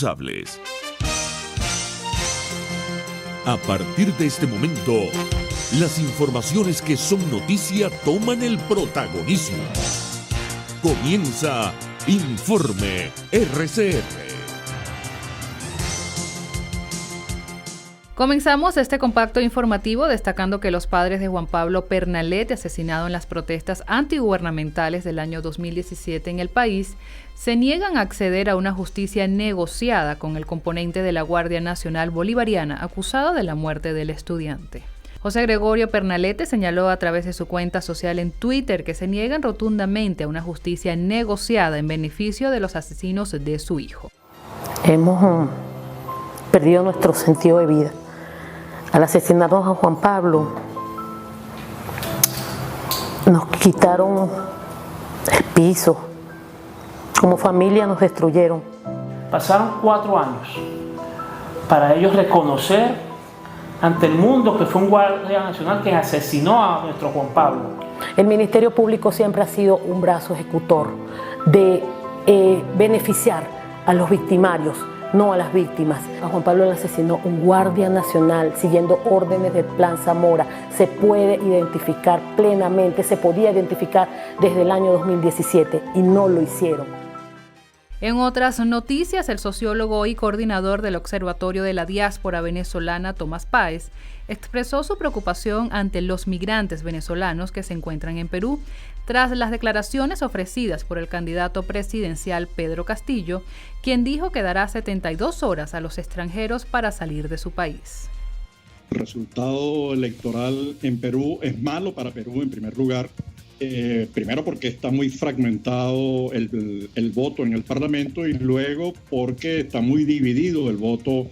A partir de este momento, las informaciones que son noticia toman el protagonismo. Comienza Informe RCR. Comenzamos este compacto informativo destacando que los padres de Juan Pablo Pernalete, asesinado en las protestas antigubernamentales del año 2017 en el país, se niegan a acceder a una justicia negociada con el componente de la Guardia Nacional Bolivariana acusado de la muerte del estudiante. José Gregorio Pernalete señaló a través de su cuenta social en Twitter que se niegan rotundamente a una justicia negociada en beneficio de los asesinos de su hijo. Hemos perdido nuestro sentido de vida. Al asesinarnos a Juan Pablo, nos quitaron el piso. Como familia nos destruyeron. Pasaron 4 años para ellos reconocer ante el mundo que fue un guardia nacional que asesinó a nuestro Juan Pablo. El Ministerio Público siempre ha sido un brazo ejecutor de beneficiar a los victimarios, no a las víctimas. A Juan Pablo le asesinó un guardia nacional siguiendo órdenes del Plan Zamora. Se puede identificar plenamente, se podía identificar desde el año 2017 y no lo hicieron. En otras noticias, el sociólogo y coordinador del Observatorio de la Diáspora Venezolana, Tomás Páez, expresó su preocupación ante los migrantes venezolanos que se encuentran en Perú, tras las declaraciones ofrecidas por el candidato presidencial Pedro Castillo, quien dijo que dará 72 horas a los extranjeros para salir de su país. El resultado electoral en Perú es malo para Perú en primer lugar. Primero porque está muy fragmentado el voto en el Parlamento y luego porque está muy dividido el voto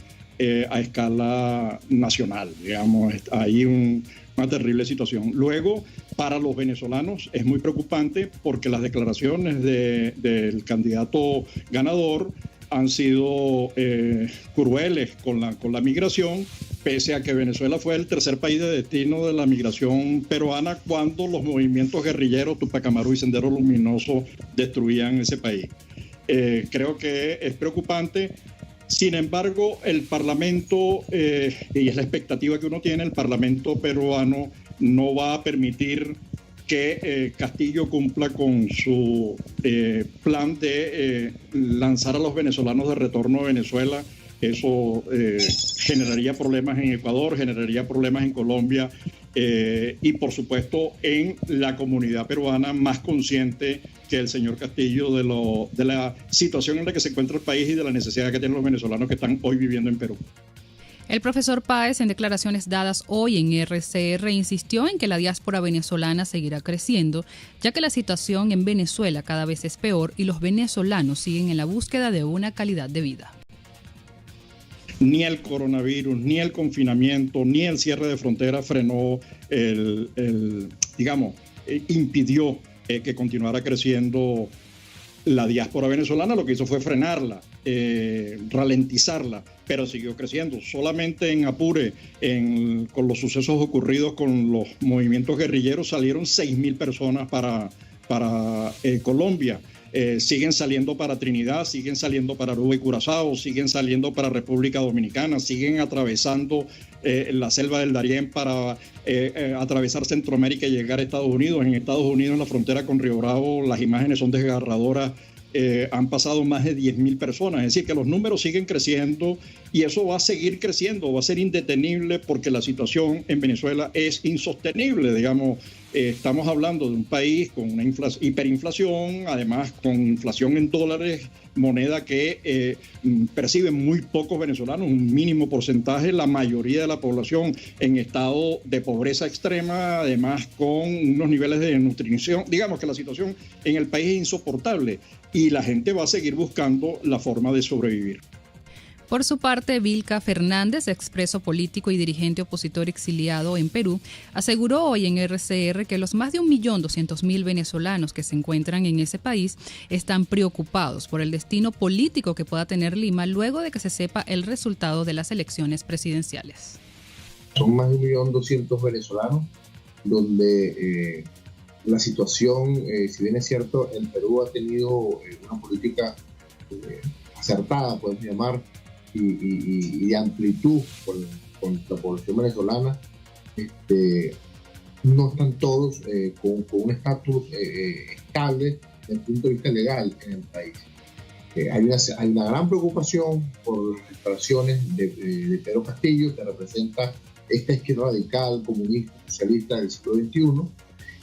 a escala nacional. Digamos, hay una terrible situación. Luego, para los venezolanos es muy preocupante porque las declaraciones del candidato ganador han sido crueles con la migración, pese a que Venezuela fue el tercer país de destino de la migración peruana cuando los movimientos guerrilleros Tupac Amaru y Sendero Luminoso destruían ese país. Creo que es preocupante. Sin embargo, el Parlamento, y es la expectativa que uno tiene, el Parlamento peruano no va a permitir que Castillo cumpla con su plan de lanzar a los venezolanos de retorno a Venezuela. Eso generaría problemas en Ecuador, generaría problemas en Colombia y, por supuesto, en la comunidad peruana más consciente que el señor Castillo de la situación en la que se encuentra el país y de la necesidad que tienen los venezolanos que están hoy viviendo en Perú. El profesor Páez, en declaraciones dadas hoy en RCR, insistió en que la diáspora venezolana seguirá creciendo, ya que la situación en Venezuela cada vez es peor y los venezolanos siguen en la búsqueda de una calidad de vida. Ni el coronavirus, ni el confinamiento, ni el cierre de fronteras frenó, impidió que continuara creciendo la diáspora venezolana. Lo que hizo fue frenarla, ralentizarla, pero siguió creciendo. Solamente en Apure, con los sucesos ocurridos con los movimientos guerrilleros, salieron 6.000 personas para Colombia. Siguen saliendo para Trinidad, siguen saliendo para Aruba y Curazao, siguen saliendo para República Dominicana, siguen atravesando la selva del Darién para atravesar Centroamérica y llegar a Estados Unidos. En Estados Unidos, en la frontera con Río Bravo, las imágenes son desgarradoras. Han pasado más de 10.000 personas. Es decir, que los números siguen creciendo y eso va a seguir creciendo, va a ser indetenible porque la situación en Venezuela es insostenible. Digamos, estamos hablando de un país con una hiperinflación, además con inflación en dólares, moneda que perciben muy pocos venezolanos, un mínimo porcentaje, la mayoría de la población en estado de pobreza extrema, además con unos niveles de nutrición. Digamos que la situación en el país es insoportable y la gente va a seguir buscando la forma de sobrevivir. Por su parte, Vilca Fernández, expreso político y dirigente opositor exiliado en Perú, aseguró hoy en RCR que los más de 1.200.000 venezolanos que se encuentran en ese país están preocupados por el destino político que pueda tener Lima luego de que se sepa el resultado de las elecciones presidenciales. Son más de 1.200.000 venezolanos donde la situación, si bien es cierto, el Perú ha tenido una política acertada, podemos llamar, y de amplitud con la población venezolana, no están todos con un estatus estable desde el punto de vista legal en el país. Hay una gran preocupación por las declaraciones de Pedro Castillo, que representa esta izquierda radical, comunista, socialista del siglo XXI,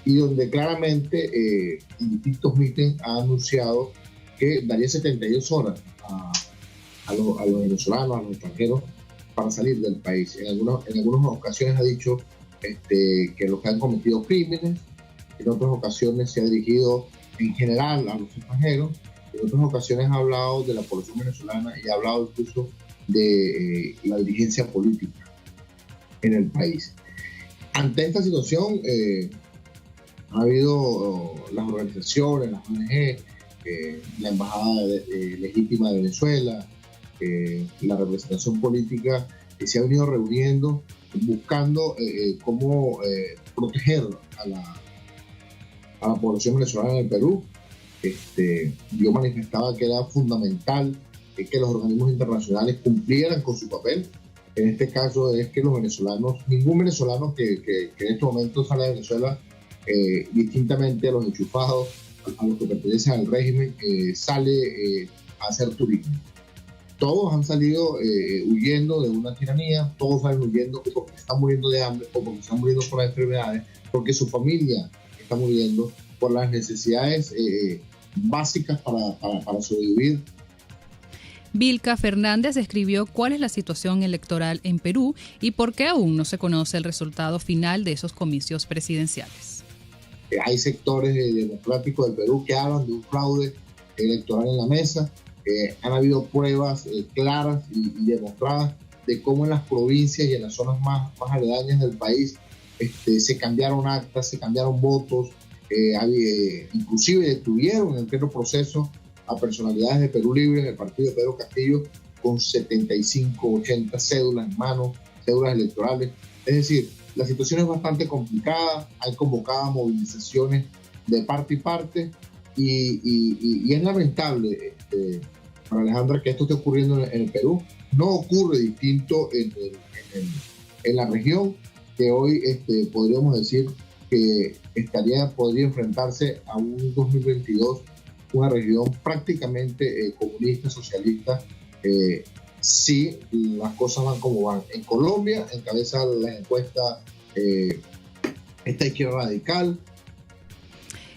y donde claramente en distintos mítines ha anunciado que daría 72 horas a los venezolanos, a los extranjeros, para salir del país. En algunas ocasiones ha dicho que los que han cometido crímenes, en otras ocasiones se ha dirigido en general a los extranjeros, en otras ocasiones ha hablado de la población venezolana y ha hablado incluso de la dirigencia política en el país. Ante esta situación, ha habido las organizaciones, las ONG, la Embajada Legítima de Venezuela, la representación política, que se ha venido reuniendo buscando cómo proteger a la población venezolana en el Perú. Yo manifestaba que era fundamental que los organismos internacionales cumplieran con su papel. En este caso es que los venezolanos, ningún venezolano que en este momento sale de Venezuela, distintamente a los enchufados, a los que pertenecen al régimen, sale a hacer turismo. Todos han salido huyendo de una tiranía, todos salen huyendo porque están muriendo de hambre o porque están muriendo por las enfermedades, porque su familia está muriendo por las necesidades básicas para sobrevivir. Vilca Fernández describió cuál es la situación electoral en Perú y por qué aún no se conoce el resultado final de esos comicios presidenciales. Hay sectores democráticos del Perú que hablan de un fraude electoral en la mesa. Han habido pruebas claras y demostradas de cómo en las provincias y en las zonas más aledañas del país se cambiaron actas, se cambiaron votos, inclusive detuvieron en pleno proceso a personalidades de Perú Libre, en el partido de Pedro Castillo, con 75, 80 cédulas en mano, cédulas electorales. Es decir, la situación es bastante complicada, hay convocadas movilizaciones de parte y parte, y es lamentable, para Alejandra, que esto esté ocurriendo en el Perú. No ocurre distinto en la región, que hoy podríamos decir que podría enfrentarse a un 2022, una región prácticamente comunista, socialista, si las cosas van como van. En Colombia encabeza las encuestas esta izquierda radical.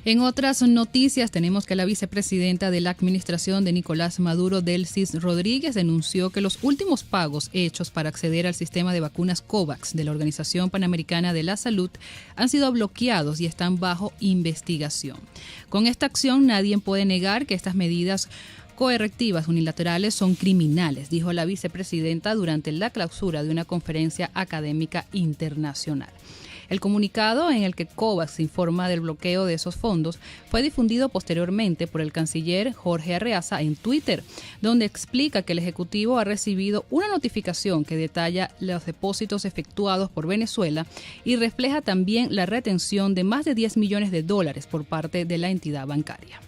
En otras noticias tenemos que la vicepresidenta de la administración de Nicolás Maduro, Delcy Rodríguez, denunció que los últimos pagos hechos para acceder al sistema de vacunas COVAX de la Organización Panamericana de la Salud han sido bloqueados y están bajo investigación. Con esta acción nadie puede negar que estas medidas correctivas unilaterales son criminales, dijo la vicepresidenta durante la clausura de una conferencia académica internacional. El comunicado en el que COVAX informa del bloqueo de esos fondos fue difundido posteriormente por el canciller Jorge Arreaza en Twitter, donde explica que el Ejecutivo ha recibido una notificación que detalla los depósitos efectuados por Venezuela y refleja también la retención de más de $10 millones por parte de la entidad bancaria.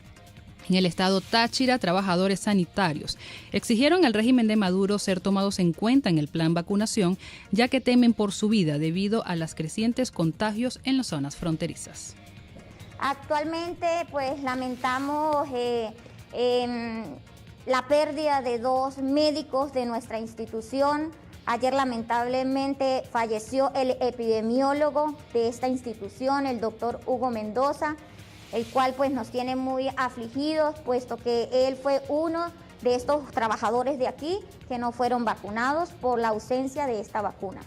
En el estado Táchira, trabajadores sanitarios exigieron al régimen de Maduro ser tomados en cuenta en el plan vacunación, ya que temen por su vida debido a los crecientes contagios en las zonas fronterizas. Actualmente, pues lamentamos la pérdida de 2 médicos de nuestra institución. Ayer lamentablemente falleció el epidemiólogo de esta institución, el doctor Hugo Mendoza, el cual pues nos tiene muy afligidos, puesto que él fue uno de estos trabajadores de aquí que no fueron vacunados por la ausencia de esta vacuna.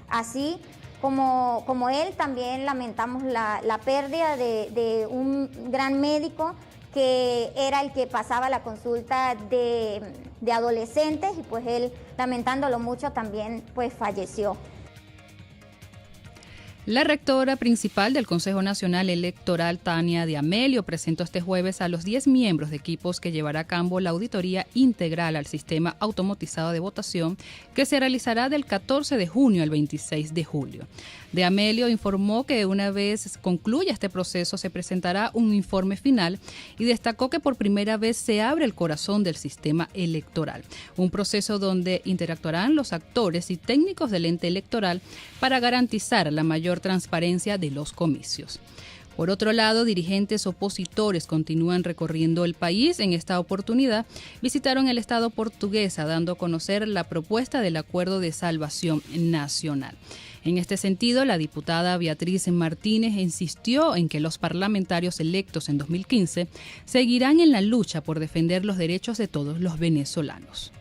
Así como él, también lamentamos la pérdida de un gran médico que era el que pasaba la consulta de adolescentes, y pues él, lamentándolo mucho, también pues falleció. La rectora principal del Consejo Nacional Electoral, Tania de Amelio, presentó este jueves a los 10 miembros de equipos que llevará a cabo la auditoría integral al sistema automatizado de votación que se realizará del 14 de junio al 26 de julio. De Amelio informó que una vez concluya este proceso se presentará un informe final y destacó que por primera vez se abre el corazón del sistema electoral, un proceso donde interactuarán los actores y técnicos del ente electoral para garantizar la mayor transparencia de los comicios. Por otro lado, dirigentes opositores continúan recorriendo el país. En esta oportunidad visitaron el estado portuguesa, dando a conocer la propuesta del Acuerdo de Salvación Nacional. En este sentido, la diputada Beatriz Martínez insistió en que los parlamentarios electos en 2015 seguirán en la lucha por defender los derechos de todos los venezolanos.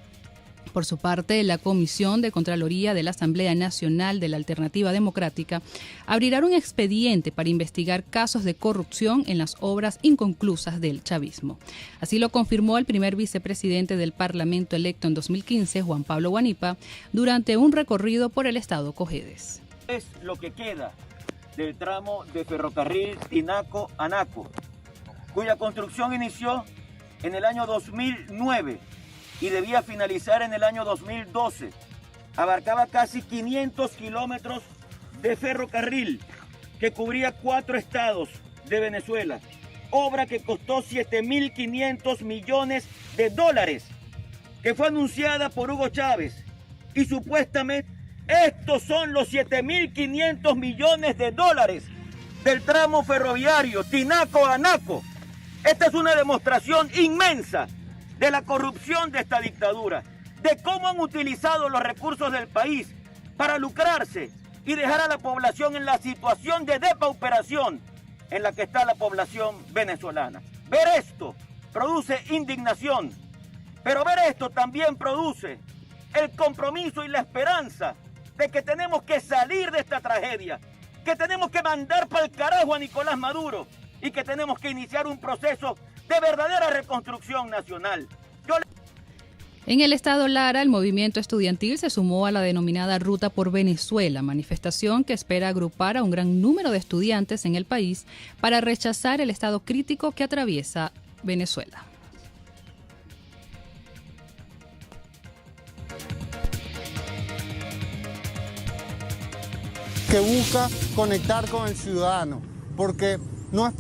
Por su parte, la Comisión de Contraloría de la Asamblea Nacional de la Alternativa Democrática abrirá un expediente para investigar casos de corrupción en las obras inconclusas del chavismo. Así lo confirmó el primer vicepresidente del Parlamento electo en 2015, Juan Pablo Guanipa, durante un recorrido por el estado Cojedes. Es lo que queda del tramo de ferrocarril Tinaco-Anaco, cuya construcción inició en el año 2009 y debía finalizar en el año 2012. Abarcaba casi 500 kilómetros de ferrocarril que cubría 4 estados de Venezuela. Obra que costó $7.500 millones, que fue anunciada por Hugo Chávez. Y supuestamente estos son los $7.500 millones del tramo ferroviario Tinaco-Anaco. Esta es una demostración inmensa de la corrupción de esta dictadura, de cómo han utilizado los recursos del país para lucrarse y dejar a la población en la situación de depauperación en la que está la población venezolana. Ver esto produce indignación, pero ver esto también produce el compromiso y la esperanza de que tenemos que salir de esta tragedia, que tenemos que mandar para el carajo a Nicolás Maduro y que tenemos que iniciar un proceso de verdadera reconstrucción nacional. En el estado Lara, el movimiento estudiantil se sumó a la denominada Ruta por Venezuela, manifestación que espera agrupar a un gran número de estudiantes en el país para rechazar el estado crítico que atraviesa Venezuela. Que busca conectar con el ciudadano, porque no es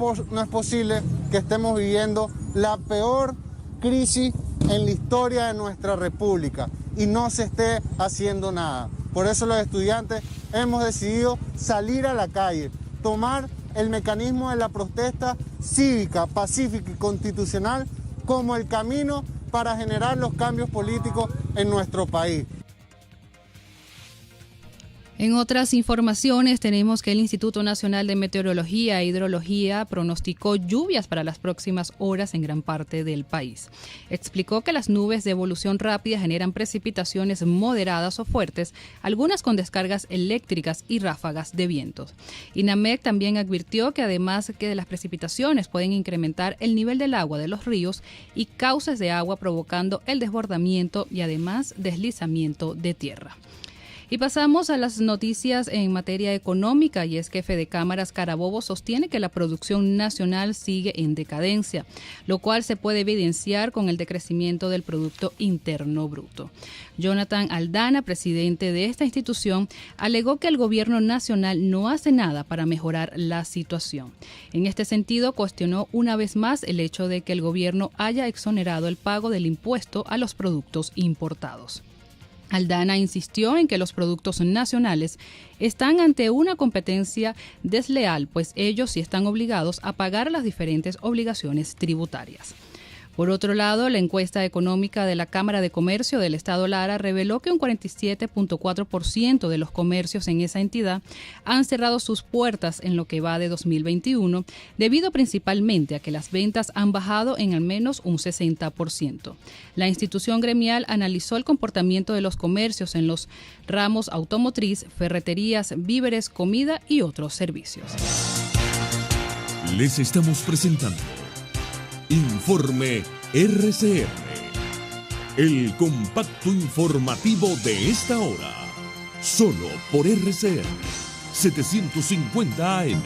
posible que estemos viviendo la peor crisis en la historia de nuestra república y no se esté haciendo nada. Por eso los estudiantes hemos decidido salir a la calle, tomar el mecanismo de la protesta cívica, pacífica y constitucional como el camino para generar los cambios políticos en nuestro país. En otras informaciones tenemos que el Instituto Nacional de Meteorología e Hidrología pronosticó lluvias para las próximas horas en gran parte del país. Explicó que las nubes de evolución rápida generan precipitaciones moderadas o fuertes, algunas con descargas eléctricas y ráfagas de vientos. INAMEC también advirtió que además que las precipitaciones pueden incrementar el nivel del agua de los ríos y cauces de agua provocando el desbordamiento y además deslizamiento de tierra. Y pasamos a las noticias en materia económica, y es que Fedecámaras Carabobo sostiene que la producción nacional sigue en decadencia, lo cual se puede evidenciar con el decrecimiento del Producto Interno Bruto. Jonathan Aldana, presidente de esta institución, alegó que el gobierno nacional no hace nada para mejorar la situación. En este sentido, cuestionó una vez más el hecho de que el gobierno haya exonerado el pago del impuesto a los productos importados. Aldana insistió en que los productos nacionales están ante una competencia desleal, pues ellos sí están obligados a pagar las diferentes obligaciones tributarias. Por otro lado, la encuesta económica de la Cámara de Comercio del Estado Lara reveló que un 47.4% de los comercios en esa entidad han cerrado sus puertas en lo que va de 2021, debido principalmente a que las ventas han bajado en al menos un 60%. La institución gremial analizó el comportamiento de los comercios en los ramos automotriz, ferreterías, víveres, comida y otros servicios. Les estamos presentando Informe RCR, el compacto informativo de esta hora, solo por RCR. 750 AM.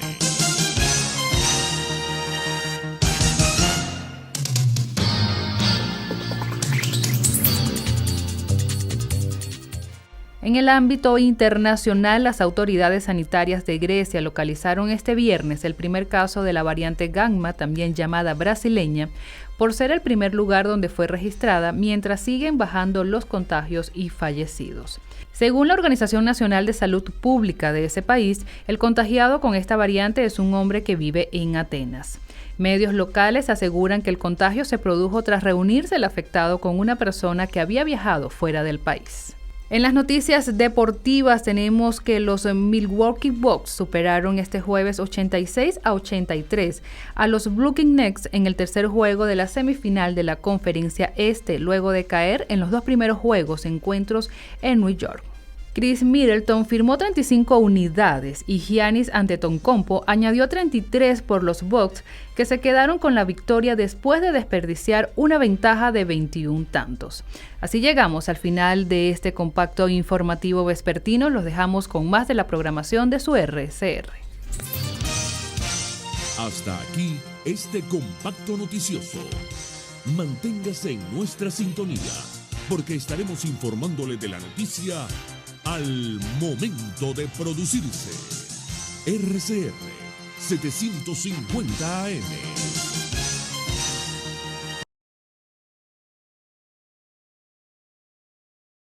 En el ámbito internacional, las autoridades sanitarias de Grecia localizaron este viernes el primer caso de la variante Gamma, también llamada brasileña, por ser el primer lugar donde fue registrada, mientras siguen bajando los contagios y fallecidos. Según la Organización Nacional de Salud Pública de ese país, el contagiado con esta variante es un hombre que vive en Atenas. Medios locales aseguran que el contagio se produjo tras reunirse el afectado con una persona que había viajado fuera del país. En las noticias deportivas tenemos que los Milwaukee Bucks superaron este jueves 86-83 a los Brooklyn Nets en el tercer juego de la semifinal de la Conferencia Este, luego de caer en los dos primeros encuentros en New York. Chris Middleton firmó 35 unidades y Giannis Antetokounmpo añadió 33 por los Bucks, que se quedaron con la victoria después de desperdiciar una ventaja de 21 tantos. Así llegamos al final de este compacto informativo vespertino. Los dejamos con más de la programación de su RCR. Hasta aquí este compacto noticioso. Manténgase en nuestra sintonía, porque estaremos informándole de la noticia al momento de producirse. RCR 750 AM.